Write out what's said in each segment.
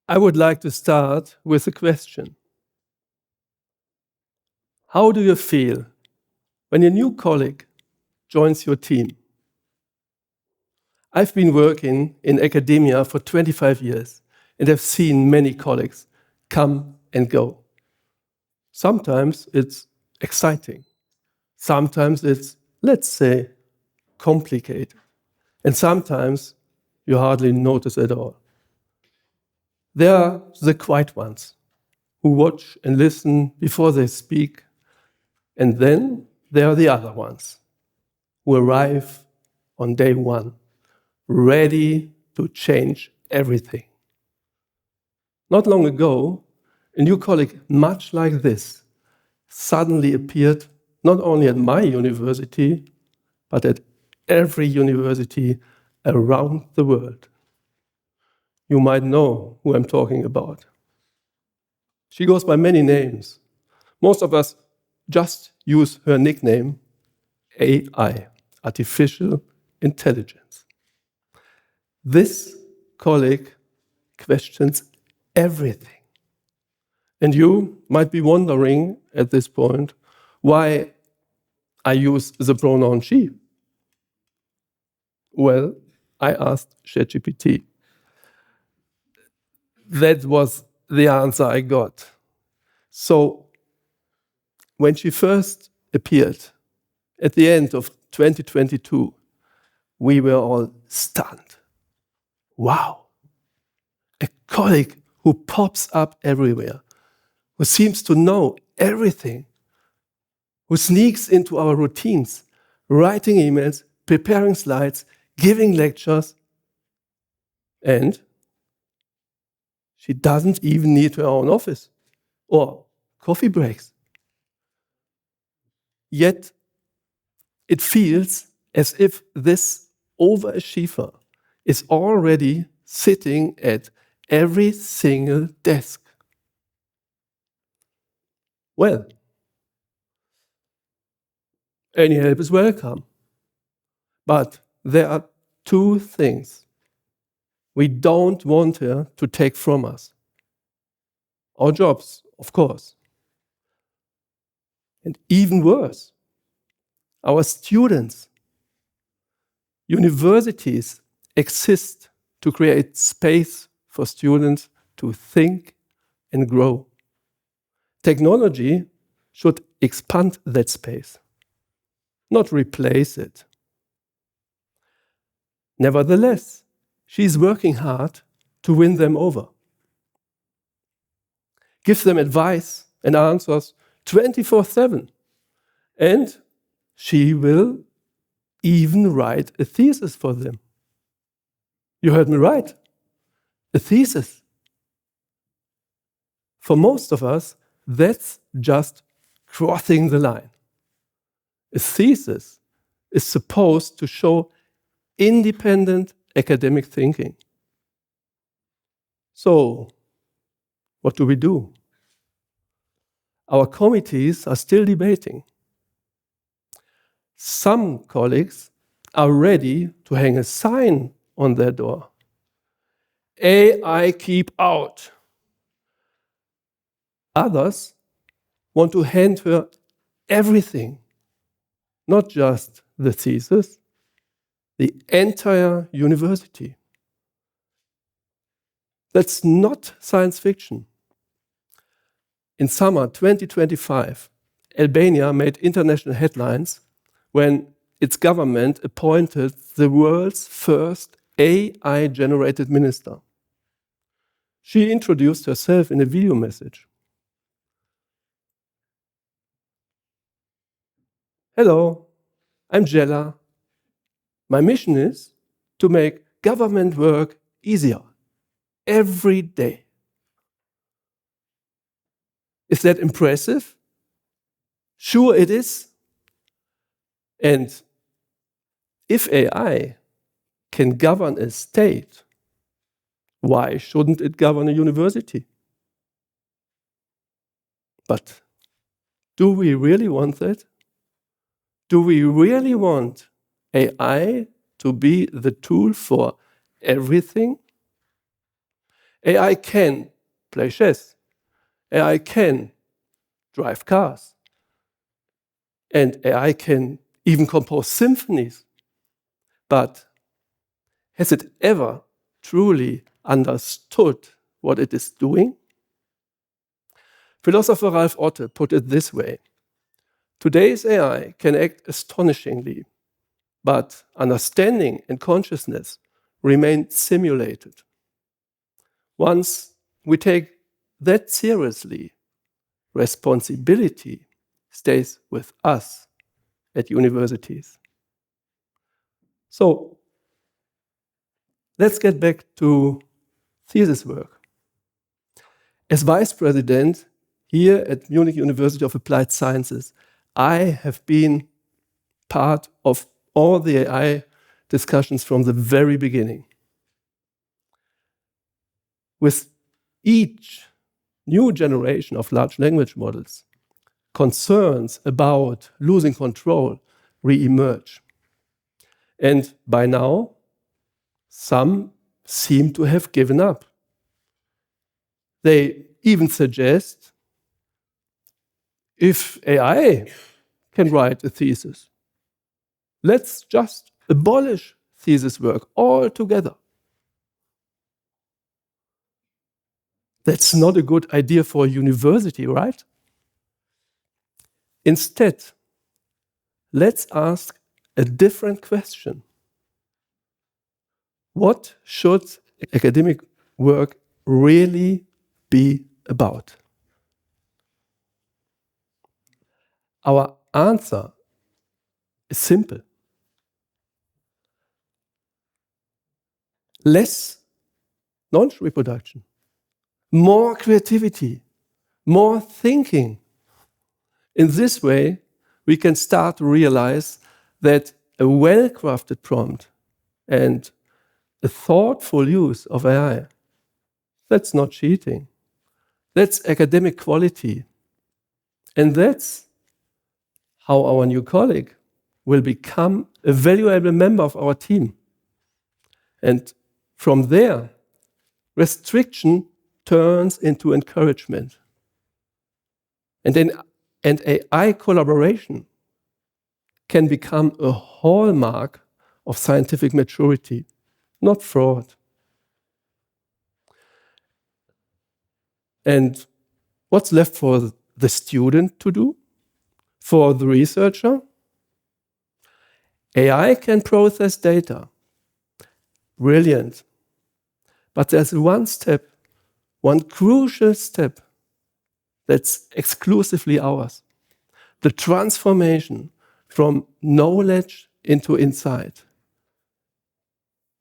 I would like to start with a question. How do you feel when a new colleague joins your team? I've been working in academia for 25 years and have seen many colleagues come and go. Sometimes it's exciting. Sometimes it's, let's say, complicated. And sometimes you hardly notice at all. There are the quiet ones who watch and listen before they speak. And then there are the other ones who arrive on day one, ready to change everything. Not long ago, a new colleague much like this suddenly appeared not only at my university, but at every university around the world. You might know who I'm talking about. She goes by many names. Most of us just use her nickname, AI, artificial intelligence. This colleague questions everything. And you might be wondering at this point why I use the pronoun she. Well, I asked ChatGPT. That was the answer I got. So when she first appeared at the end of 2022, we were all stunned. Wow, a colleague who pops up everywhere, who seems to know everything, who sneaks into our routines, writing emails, preparing slides, giving lectures, and she doesn't even need her own office or coffee breaks. Yet it feels as if this overachiever is already sitting at every single desk. Well, any help is welcome. But there are two things we don't want her to take from us. Our jobs, of course. And even worse, our students. Universities exist to create space for students to think and grow. Technology should expand that space, not replace it. Nevertheless, she's working hard to win them over. Give them advice and answers 24/7. And she will even write a thesis for them. You heard me right. A thesis. For most of us, that's just crossing the line. A thesis is supposed to show independent academic thinking. So, what do we do? Our committees are still debating. Some colleagues are ready to hang a sign on their door. AI keep out. Others want to hand her everything, not just the thesis, the entire university. That's not science fiction. In summer 2025, Albania made international headlines when its government appointed the world's first AI-generated minister. She introduced herself in a video message. Hello, I'm Jella. My mission is to make government work easier every day. Is that impressive? Sure it is. And if AI can govern a state, why shouldn't it govern a university? But do we really want that? Do we really want AI to be the tool for everything? AI can play chess. AI can drive cars. And AI can even compose symphonies. But has it ever truly understood what it is doing? Philosopher Ralph Otte put it this way: today's AI can act astonishingly, but understanding and consciousness remain simulated. Once we take that seriously, responsibility stays with us at universities. So let's get back to thesis work. As vice president here at Munich University of Applied Sciences, I have been part of all the AI discussions from the very beginning. With each new generation of large language models, concerns about losing control re-emerge. And by now, some seem to have given up. They even suggest, if AI can write a thesis, let's just abolish thesis work altogether. That's not a good idea for a university, right? Instead, let's ask a different question. What should academic work really be about? Our answer is simple. Less knowledge reproduction, more creativity, more thinking. In this way, we can start to realize that a well-crafted prompt and a thoughtful use of AI, that's not cheating. That's academic quality. And that's how our new colleague will become a valuable member of our team. And from there, restriction turns into encouragement. And AI collaboration can become a hallmark of scientific maturity, not fraud. And what's left for the student to do? For the researcher? AI can process data. Brilliant. But there's one step, one crucial step that's exclusively ours. The transformation from knowledge into insight.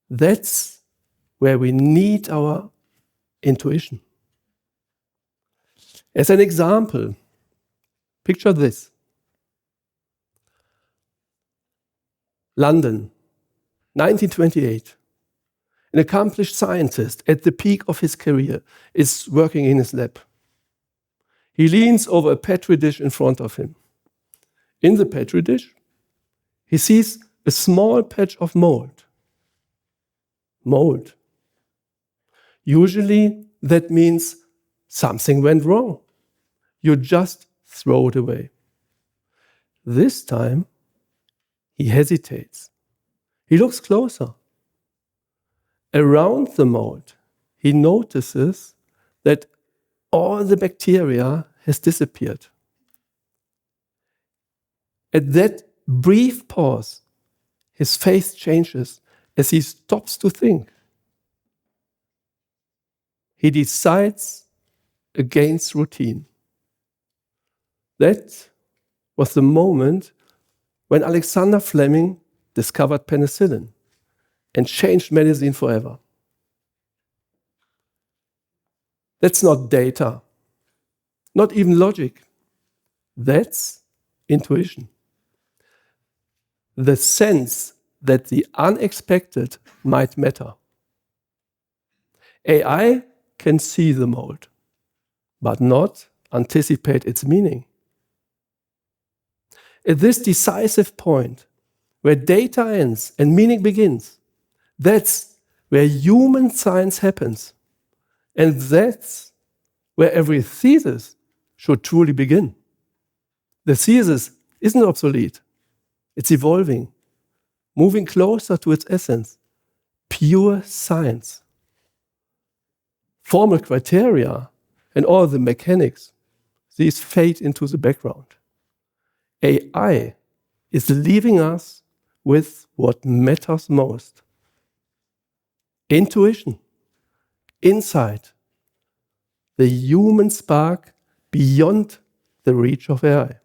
That's where we need our intuition. As an example, picture this. London, 1928. An accomplished scientist at the peak of his career is working in his lab. He leans over a petri dish in front of him. In the petri dish, he sees a small patch of mold. Mold. Usually, that means something went wrong. You just throw it away. This time, he hesitates. He looks closer. Around the mold, he notices that all the bacteria has disappeared. At that brief pause, his face changes as he stops to think. He decides against routine. That was the moment when Alexander Fleming discovered penicillin and changed medicine forever. That's not data, not even logic. That's intuition. The sense that the unexpected might matter. AI can see the mold, but not anticipate its meaning. At this decisive point, where data ends and meaning begins, that's where human science happens. And that's where every thesis should truly begin. The thesis isn't obsolete. It's evolving, moving closer to its essence, pure science. Formal criteria and all the mechanics, these fade into the background. AI is leaving us with what matters most. Intuition, insight, the human spark beyond the reach of AI.